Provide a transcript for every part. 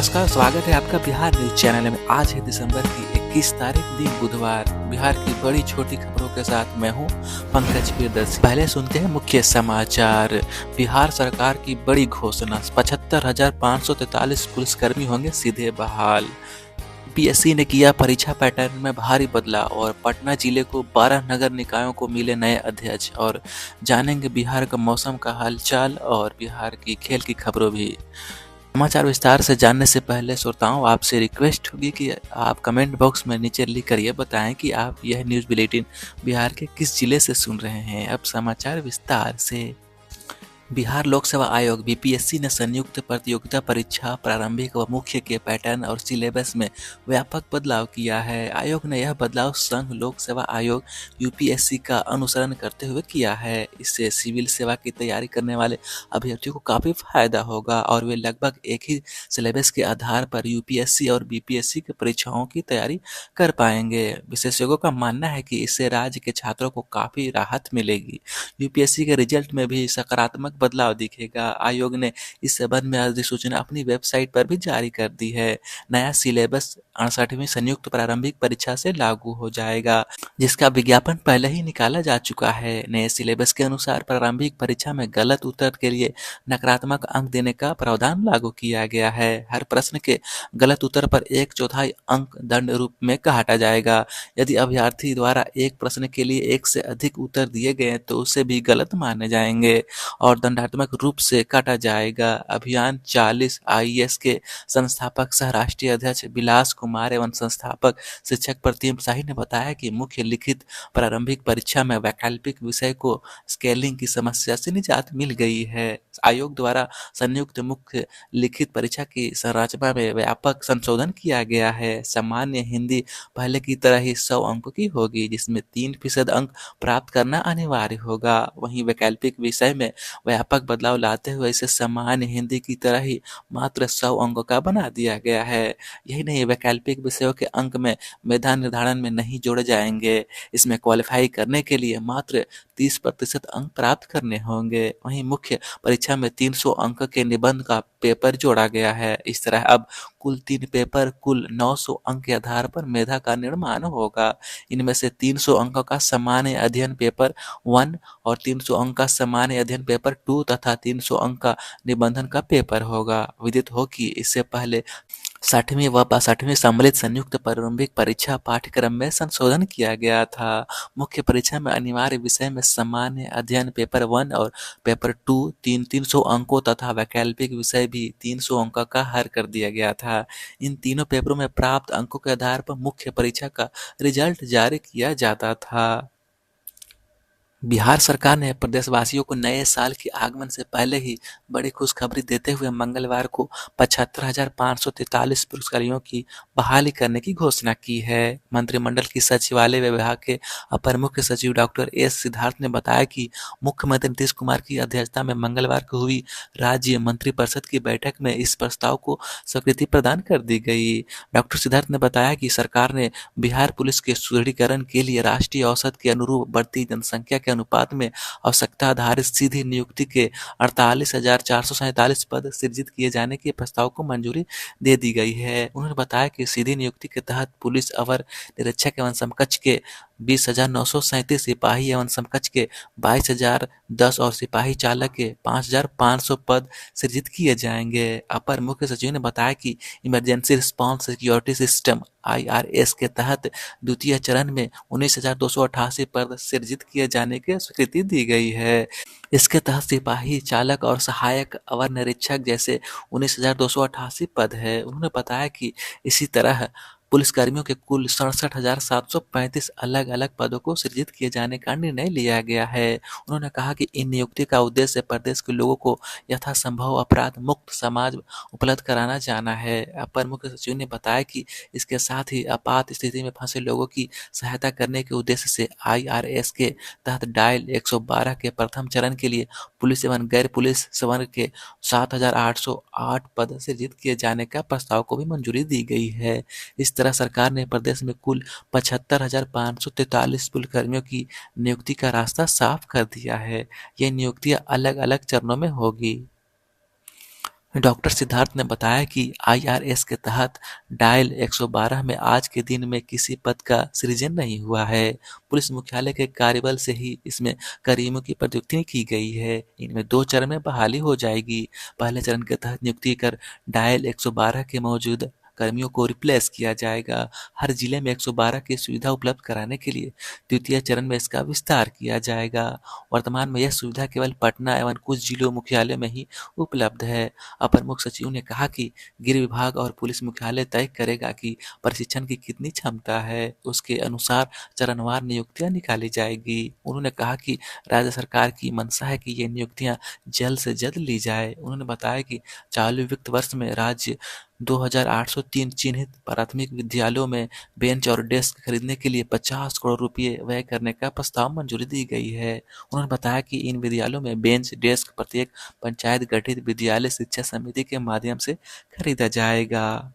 नमस्कार, स्वागत है आपका बिहार न्यूज चैनल में। आज है दिसंबर की 21 तारीख, दिन बुधवार। बिहार की बड़ी छोटी खबरों के साथ मैं हूं पंकज प्रियदर्शी। पहले सुनते हैं मुख्य समाचार। बिहार सरकार की बड़ी घोषणा, 75,543 पुलिसकर्मी होंगे सीधे बहाल। यूपीएससी ने किया परीक्षा पैटर्न में भारी बदलाव और पटना जिले को 12 नगर निकायों को मिले नए अध्यक्ष। और जानेंगे बिहार का मौसम का हालचाल और बिहार की खेल की खबरों भी। समाचार विस्तार से जानने से पहले श्रोताओं, आपसे रिक्वेस्ट होगी कि आप कमेंट बॉक्स में नीचे लिख कर ये बताएं कि आप यह न्यूज़ बुलेटिन बिहार के किस जिले से सुन रहे हैं। अब समाचार विस्तार से। बिहार लोक सेवा आयोग बीपीएससी ने संयुक्त प्रतियोगिता परीक्षा प्रारंभिक व मुख्य के पैटर्न और सिलेबस में व्यापक बदलाव किया है। आयोग ने यह बदलाव संघ लोक सेवा आयोग यूपीएससी का अनुसरण करते हुए किया है। इससे सिविल सेवा की तैयारी करने वाले अभ्यर्थियों को काफ़ी फायदा होगा और वे लगभग एक ही सिलेबस के आधार पर यूपीएससी और बीपीएससी की परीक्षाओं की तैयारी कर पाएंगे। विशेषज्ञों का मानना है कि इससे राज्य के छात्रों को काफ़ी राहत मिलेगी। यूपीएससी के रिजल्ट में भी सकारात्मक बदलाव दिखेगा। आयोग ने इस संबंध में अधिसूचना अपनी वेबसाइट पर भी जारी कर दी है। नया सिलेबस 68वीं संयुक्त प्रारंभिक परीक्षा से लागू हो जाएगा, जिसका विज्ञापन पहले ही निकाला जा चुका है। नए सिलेबस के अनुसार प्रारंभिक परीक्षा में गलत उत्तर के लिए नकारात्मक अंक देने का प्रावधान लागू किया गया है। हर प्रश्न के गलत उत्तर पर 1/4 अंक दंड रूप में काटा जाएगा। यदि अभ्यर्थी द्वारा एक प्रश्न के लिए एक से अधिक उत्तर दिए गए तो उसे भी गलत माने जाएंगे और दंडात्मक रूप से काटा जाएगा। अभियान 40 आईएएस के संस्थापक सह राष्ट्रीय अध्यक्ष विलास कुमार एवं संस्थापक शिक्षक प्रतिम शाही ने बताया कि मुख्य लिखित प्रारंभिक परीक्षा में वैकल्पिक विषय को स्केलिंग की समस्या से निजात मिल गई है। आयोग द्वारा संयुक्त मुख्य लिखित परीक्षा की संरचना में व्यापक संशोधन किया गया है। सामान्य हिंदी पहले की तरह ही 100 अंकों की होगी, जिसमें 3% अंक प्राप्त करना अनिवार्य होगा। वहीं वैकल्पिक विषय में व्यापक बदलाव लाते हुए इसे सामान्य हिंदी की तरह ही मात्र 100 अंकों का बना दिया गया है। यही नहीं, वैकल्पिक विषयों के अंक में मेधा निर्धारण में नहीं जोड़े जाएंगे। इसमें क्वालिफाई करने के लिए मात्र 30% अंक प्राप्त करने होंगे। वहीं मुख्य परीक्षा में 300 अंक के निबंध का पेपर जोड़ा गया है। इस तरह अब कुल 3 पेपर कुल 900 अंक के आधार पर मेधा का निर्माण होगा। इनमें से 300 अंक का सामान्य अध्ययन पेपर 1 और 300 अंक का सामान्य अध्ययन पेपर 2 तथा 300 अंक का निबंधन का पेपर होगा। विदित हो कि इससे पहले 60वीं व 62वीं सम्मिलित संयुक्त प्रारंभिक परीक्षा पाठ्यक्रम में संशोधन किया गया था। मुख्य परीक्षा में अनिवार्य विषय में सामान्य अध्ययन पेपर 1 और पेपर 2 300 अंकों तथा वैकल्पिक विषय भी 300 अंक का हल कर दिया गया था। इन तीनों पेपरों में प्राप्त अंकों के आधार पर मुख्य परीक्षा का रिजल्ट जारी किया जाता था। बिहार सरकार ने प्रदेशवासियों को नए साल के आगमन से पहले ही बड़ी खुशखबरी देते हुए मंगलवार को 75,543 पुलिसकर्मियों की बहाली करने की घोषणा की है। मंत्रिमंडल की सचिवालय विभाग के अपर मुख्य सचिव डॉक्टर एस सिद्धार्थ ने बताया कि मुख्यमंत्री नीतीश कुमार की अध्यक्षता में मंगलवार को हुई राज्य मंत्रिपरिषद की बैठक में इस प्रस्ताव को स्वीकृति प्रदान कर दी गई। डॉक्टर सिद्धार्थ ने बताया कि सरकार ने बिहार पुलिस के सुदृढ़ीकरण के लिए राष्ट्रीय औसत के अनुरूप बढ़ती जनसंख्या के अनुपात में आवश्यकता आधारित सीधी नियुक्ति के 48,447 पद सृजित किए जाने के प्रस्ताव को मंजूरी दे दी गई है। उन्होंने बताया कि सीधी नियुक्ति के तहत पुलिस अवर निरीक्षक एवं समकक्ष के 20,937 सिपाही एवं समकक्ष के 22,010 और सिपाही चालक के 5,500 पद सृजित किए जाएंगे। अपर मुख्य सचिव ने बताया कि emergency response security system IRS के तहत द्वितीय चरण में 19,288 पद सृजित किए जाने की स्वीकृति दी गई है। इसके तहत सिपाही चालक और सहायक अवर निरीक्षक जैसे 19,288 पद है। उन्होंने बताया कि इसी तरह पुलिसकर्मियों के कुल 67,735 अलग अलग पदों को सृजित किए जाने का निर्णय लिया गया है। उन्होंने कहा कि इन नियुक्ति का उद्देश्य प्रदेश के लोगों को यथासंभव अपराध मुक्त समाज उपलब्ध कराना जाना है। अपर मुख्य सचिव ने बताया कि इसके साथ ही आपात स्थिति में फंसे लोगों की सहायता करने के उद्देश्य से IRS के तहत डायल 112 के प्रथम चरण के लिए पुलिस एवं गैर पुलिस वर्ग के 7,808 पद सृजित किए जाने का प्रस्ताव को भी मंजूरी दी गई है। इस तरह सरकार ने प्रदेश में कुल 75,543 पुलिसकर्मियों की नियुक्ति का रास्ता साफ कर दिया है। ये नियुक्तियां अलग अलग चरणों में होगी। डॉक्टर सिद्धार्थ ने बताया कि आईआरएस के तहत डायल 112 में आज के दिन में किसी पद का सृजन नहीं हुआ है। पुलिस मुख्यालय के कार्यबल से ही इसमें कर्मियों की प्रतिनियुक्ति की गई है। इनमें 2 चरण में बहाली हो जाएगी। पहले चरण के तहत नियुक्ति कर डायल 112 के मौजूद कर्मियों को रिप्लेस किया जाएगा। हर जिले में 112 की सुविधा उपलब्ध कराने के लिए द्वितीय चरण में इसका विस्तार किया जाएगा। वर्तमान में यह सुविधा केवल पटना एवं कुछ जिलों मुख्यालय में ही उपलब्ध है। अपर मुख्य सचिव ने कहा कि गृह विभाग और पुलिस मुख्यालय तय करेगा कि प्रशिक्षण की कितनी क्षमता है, उसके अनुसार चरणवार नियुक्तियां निकाली जाएगी। उन्होंने कहा कि राज्य सरकार की मंशा है कि ये नियुक्तियां जल्द से जल्द ली जाए। उन्होंने बताया कि चालू वित्त वर्ष में राज्य 2,803 चिन्हित प्राथमिक विद्यालयों में बेंच और डेस्क खरीदने के लिए 50 करोड़ रुपए व्यय करने का प्रस्ताव मंजूरी दी गई है। उन्होंने बताया कि इन विद्यालयों में बेंच डेस्क प्रत्येक पंचायत गठित विद्यालय शिक्षा समिति के माध्यम से खरीदा जाएगा।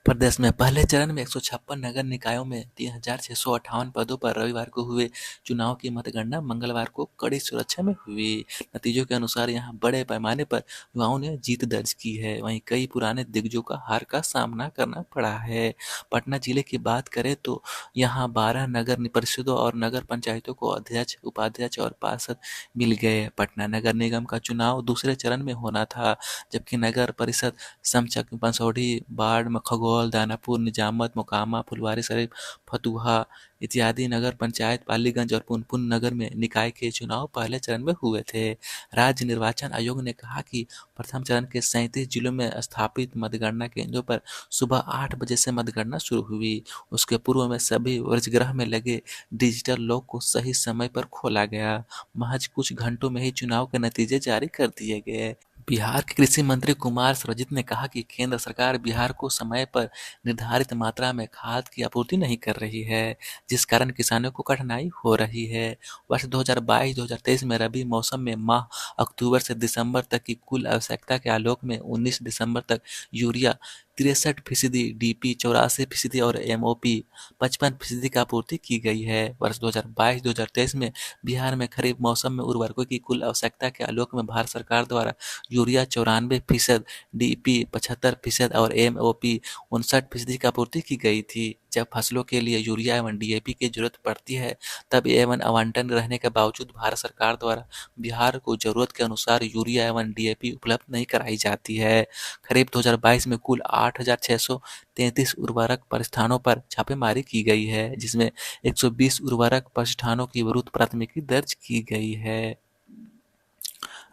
प्रदेश में पहले चरण में 156 नगर निकायों में 3,658 पदों पर रविवार को हुए चुनाव की मतगणना मंगलवार को कड़ी सुरक्षा में हुई। नतीजों के अनुसार यहां बड़े पैमाने पर युवाओं ने जीत दर्ज की है। वहीं कई पुराने दिग्गजों का हार का सामना करना पड़ा है। पटना जिले की बात करें तो यहां 12 नगर परिषदों और नगर पंचायतों को अध्यक्ष, उपाध्यक्ष और पार्षद मिल गए। पटना नगर निगम का चुनाव दूसरे चरण में होना था, जबकि नगर परिषद समचक बंसौढ़ी, बाढ़, खगौल, दानापुर, निजामत, मोकामा, फुलवारीशरीफ, फतुहा इत्यादि नगर पंचायत, पालीगंज और पुनपुन नगर में निकाय के चुनाव पहले चरण में हुए थे। राज्य निर्वाचन आयोग ने कहा कि प्रथम चरण के 37 जिलों में स्थापित मतगणना केंद्रों पर सुबह 8 बजे से मतगणना शुरू हुई। उसके पूर्व में सभी वर्जगृह में लगे डिजिटल लॉक को सही समय पर खोला गया। महज कुछ घंटों में ही चुनाव के नतीजे जारी कर दिए गए। बिहार के कृषि मंत्री कुमार सर्वजित ने कहा कि केंद्र सरकार बिहार को समय पर निर्धारित मात्रा में खाद की आपूर्ति नहीं कर रही है, जिस कारण किसानों को कठिनाई हो रही है। वर्ष 2022-2023 में रबी मौसम में माह अक्टूबर से दिसंबर तक की कुल आवश्यकता के आलोक में 19 दिसंबर तक यूरिया 63%, डीपी 84% और एमओपी 55% की आपूर्ति की गई है। वर्ष 2022-2023 में बिहार में खरीफ मौसम में उर्वरकों की कुल आवश्यकता के आलोक में भारत सरकार द्वारा यूरिया 94%, डीपी 75% और एमओपी 59% की आपूर्ति की गई थी। जब फसलों के लिए यूरिया एवं डीएपी की जरूरत पड़ती है, तब एवं आवंटन रहने के बावजूद भारत सरकार द्वारा बिहार को जरूरत के अनुसार यूरिया एवं डीएपी उपलब्ध नहीं कराई जाती है। खरीफ 2022 में कुल 8,633 उर्वरक प्रतिष्ठानों पर छापेमारी की गई है, जिसमें 120 उर्वरक प्रतिष्ठानों की विरुद्ध प्राथमिकी दर्ज की गई है।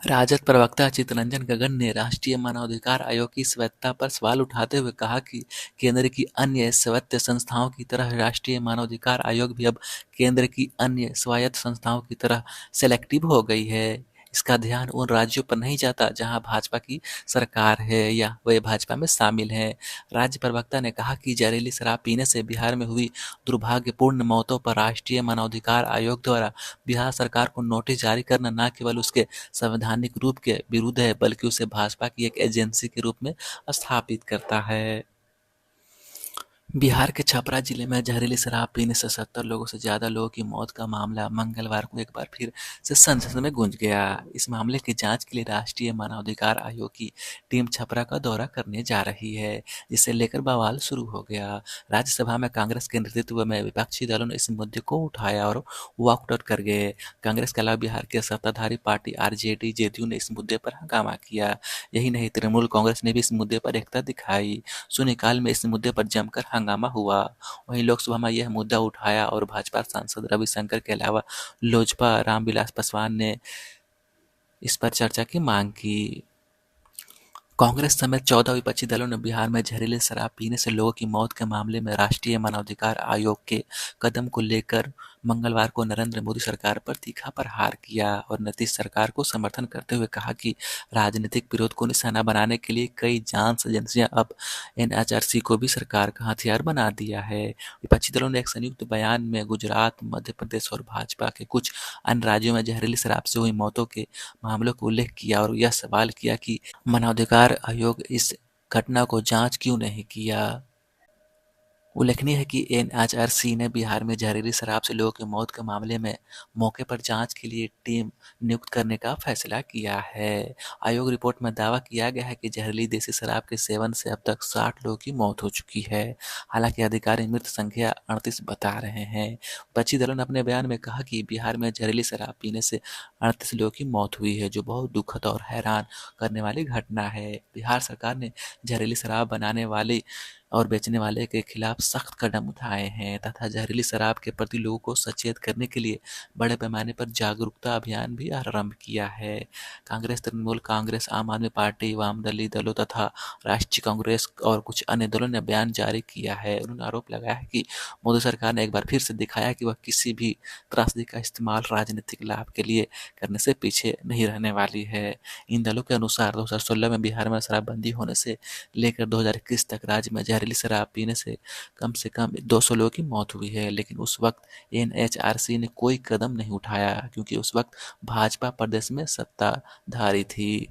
राजद प्रवक्ता चित्तरंजन गगन ने राष्ट्रीय मानवाधिकार आयोग की स्वायत्तता पर सवाल उठाते हुए कहा कि केंद्र की अन्य स्वायत्त संस्थाओं की तरह राष्ट्रीय मानवाधिकार आयोग भी अब केंद्र की अन्य स्वायत्त संस्थाओं की तरह सेलेक्टिव हो गई है। इसका ध्यान उन राज्यों पर नहीं जाता जहां भाजपा की सरकार है या वे भाजपा में शामिल हैं। राज्य प्रवक्ता ने कहा कि जहरीली शराब पीने से बिहार में हुई दुर्भाग्यपूर्ण मौतों पर राष्ट्रीय मानवाधिकार आयोग द्वारा बिहार सरकार को नोटिस जारी करना न केवल उसके संवैधानिक रूप के विरुद्ध है, बल्कि उसे भाजपा की एक एजेंसी के रूप में स्थापित करता है। बिहार के छपरा जिले में जहरीली शराब पीने से 70 लोगों से ज्यादा लोगों की मौत का मामला मंगलवार को एक बार फिर से संसद में गूंज गया। इस मामले की जांच के लिए राष्ट्रीय मानवाधिकार आयोग की टीम छपरा का दौरा करने जा रही है, जिसे लेकर बवाल शुरू हो गया। राज्यसभा में कांग्रेस के नेतृत्व में विपक्षी दलों ने इस मुद्दे को उठाया और वॉकआउट कर गए। कांग्रेस के अलावा बिहार के सत्ताधारी पार्टी आरजेडी, जेडीयू ने इस मुद्दे पर हंगामा किया। यही नहीं, तृणमूल कांग्रेस ने भी इस मुद्दे पर एकता दिखाई। शून्यकाल में इस मुद्दे पर जमकर हंगामा हुआ। वहीं लोकसभा में यह मुद्दा उठाया और भाजपा सांसद रविशंकर के अलावा लोजपा रामविलास पासवान ने इस पर चर्चा की मांग की। कांग्रेस समेत 14 विपक्षी दलों ने बिहार में जहरीली शराब पीने से लोगों की मौत के मामले में राष्ट्रीय मानवाधिकार आयोग के कदम को लेकर मंगलवार को नरेंद्र मोदी सरकार पर तीखा प्रहार किया और नीतीश सरकार को समर्थन करते हुए कहा कि राजनीतिक विरोध को निशाना बनाने के लिए कई जांच एजेंसियां अब एनएचआरसी को भी सरकार का हथियार बना दिया है। विपक्षी दलों ने एक संयुक्त बयान में गुजरात, मध्य प्रदेश और भाजपा के कुछ अन्य राज्यों में जहरीली शराब से हुई मौतों के मामलों का उल्लेख किया और यह सवाल किया कि मानवाधिकार आयोग इस घटना को जांच क्यों नहीं किया। उल्लेखनीय है कि एनएचआरसी ने बिहार में जहरीली शराब से लोगों की मौत के मामले में मौके पर जांच के लिए टीम नियुक्त करने का फैसला किया है। आयोग रिपोर्ट में दावा किया गया है कि जहरीली देसी शराब के सेवन से अब तक 60 लोगों की मौत हो चुकी है। हालांकि अधिकारी मृत संख्या 38 बता रहे हैं। विपक्षी दलों ने अपने बयान में कहा कि बिहार में जहरीली शराब पीने से 38 लोगों की मौत हुई है, जो बहुत दुखद और हैरान करने वाली घटना है। बिहार सरकार ने जहरीली शराब बनाने वाले और बेचने वाले के खिलाफ सख्त कदम उठाए हैं तथा जहरीली शराब के प्रति लोगों को सचेत करने के लिए बड़े पैमाने पर जागरूकता अभियान भी आरंभ किया है। कांग्रेस, तृणमूल कांग्रेस, आम आदमी पार्टी, वामदली दलों तथा राष्ट्रीय कांग्रेस और कुछ अन्य दलों ने बयान जारी किया है। उन्होंने आरोप लगाया है कि मोदी सरकार ने एक बार फिर से दिखाया कि वह किसी भी त्रासदी का इस्तेमाल राजनीतिक लाभ के लिए करने से पीछे नहीं रहने वाली है। इन दलों के अनुसार 2016 में बिहार में शराबबंदी होने से लेकर 2021 तक राज्य में जहरीली शराब पीने से कम 200 लोगों की मौत हुई है, लेकिन उस वक्त एनएचआरसी ने कोई कदम नहीं उठाया क्योंकि उस वक्त भाजपा प्रदेश में सत्ताधारी थी।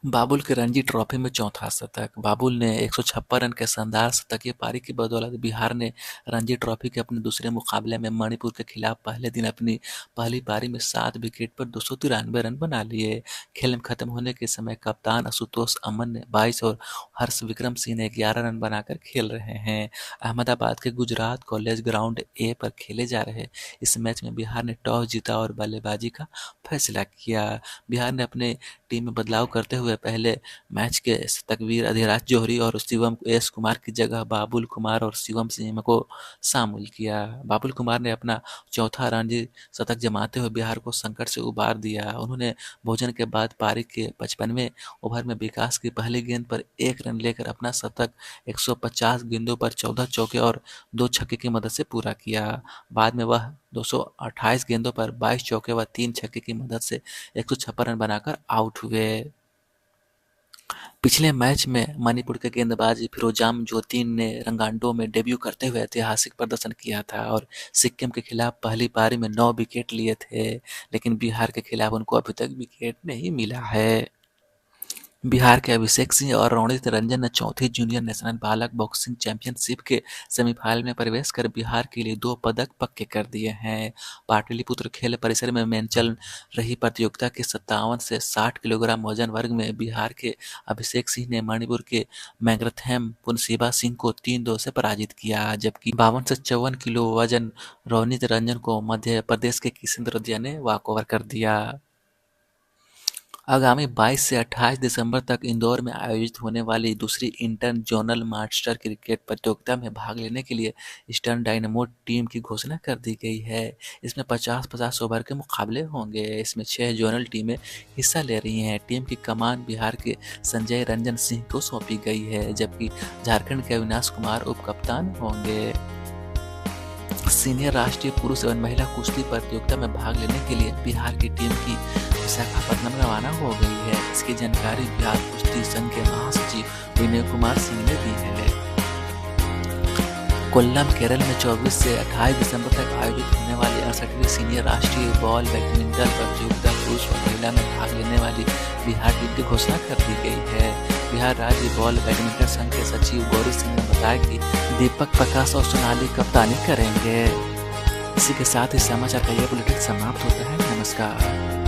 बाबुल के रणजी ट्रॉफी में चौथा शतक। बाबुल ने 156 रन के शानदार शतकीय पारी की बदौलत बिहार ने रणजी ट्रॉफी के अपने दूसरे मुकाबले में मणिपुर के खिलाफ पहले दिन अपनी पहली पारी में 7 विकेट पर 293 रन बना लिए। खेल में खत्म होने के समय कप्तान आशुतोष अमन ने 22 और हर्ष विक्रम सिंह ने 11 रन बनाकर खेल रहे हैं। अहमदाबाद के गुजरात कॉलेज ग्राउंड ए पर खेले जा रहे इस मैच में बिहार ने टॉस जीता और बल्लेबाजी का फैसला किया। बिहार ने अपने टीम में बदलाव करते हुए पहले मैच के शतकवीर अधिराज जोहरी और शिवम एस कुमार की जगह बाबुल कुमार और शिवम सिंह को शामिल किया। बाबुल कुमार ने अपना चौथा रणजी शतक जमाते हुए बिहार को संकट से उबार दिया। उन्होंने भोजन के बाद पारी के 55वें ओवर में विकास की पहली गेंद पर 1 रन लेकर अपना शतक 150 गेंदों पर 14 चौके और 2 छक्के की मदद से पूरा किया। बाद में वह 228 गेंदों पर 22 चौके व 3 छक्के की मदद से 156 रन बनाकर आउट हुए। पिछले मैच में मणिपुर के गेंदबाज फिरोजाम ज्योतिन ने रंगांडो में डेब्यू करते हुए ऐतिहासिक प्रदर्शन किया था और सिक्किम के खिलाफ पहली पारी में 9 विकेट लिए थे, लेकिन बिहार के खिलाफ उनको अभी तक विकेट नहीं मिला है। बिहार के अभिषेक सिंह और रोनित रंजन ने चौथी जूनियर नेशनल बालक बॉक्सिंग चैंपियनशिप के सेमीफाइनल में प्रवेश कर बिहार के लिए 2 पदक पक्के कर दिए हैं। पाटलिपुत्र खेल परिसर में चल रही प्रतियोगिता के 57 से 60 किलोग्राम वजन वर्ग में बिहार के अभिषेक सिंह ने मणिपुर के मैग्रथैम पुनसीबा सिंह को 3-2 से पराजित किया, जबकि 52 से 54 किलो वजन रोनित रंजन को मध्य प्रदेश के किशन दरोदिया ने वॉकओवर कर दिया। आगामी 22 से 28 दिसंबर तक इंदौर में आयोजित होने वाली दूसरी इंटर जोनल मास्टर क्रिकेट प्रतियोगिता में भाग लेने के लिए ईस्टर्न डायनामो टीम की घोषणा कर दी गई है। इसमें 50-50 ओवर के मुकाबले होंगे। इसमें 6 जोनल टीमें हिस्सा ले रही हैं। टीम की कमान बिहार के संजय रंजन सिंह को सौंपी गई है, जबकि झारखंड के अविनाश कुमार उप कप्तान होंगे। सीनियर राष्ट्रीय पुरुष एवं महिला कुश्ती प्रतियोगिता में भाग लेने के लिए बिहार की टीम की विशाखापट्टनम रवाना हो गई है। इसकी जानकारी बिहार कुश्ती संघ के महासचिव विनय कुमार सिंह ने दी है। कोल्लम केरल में 24 से 28 दिसंबर तक आयोजित होने वाली 68वीं सीनियर राष्ट्रीय बॉल बैडमिंटन प्रतियोगिता पुरुष और महिला में भाग लेने वाली बिहार टीम की घोषणा कर दी गई है। बिहार राज्य बॉल बैडमिंटन संघ के सचिव गौरी सिंह ने बताया कि दीपक प्रकाश और सोनाली कप्तानी करेंगे। इसी के साथ ही समाचार का यह बुलेटिन समाप्त होता है। नमस्कार।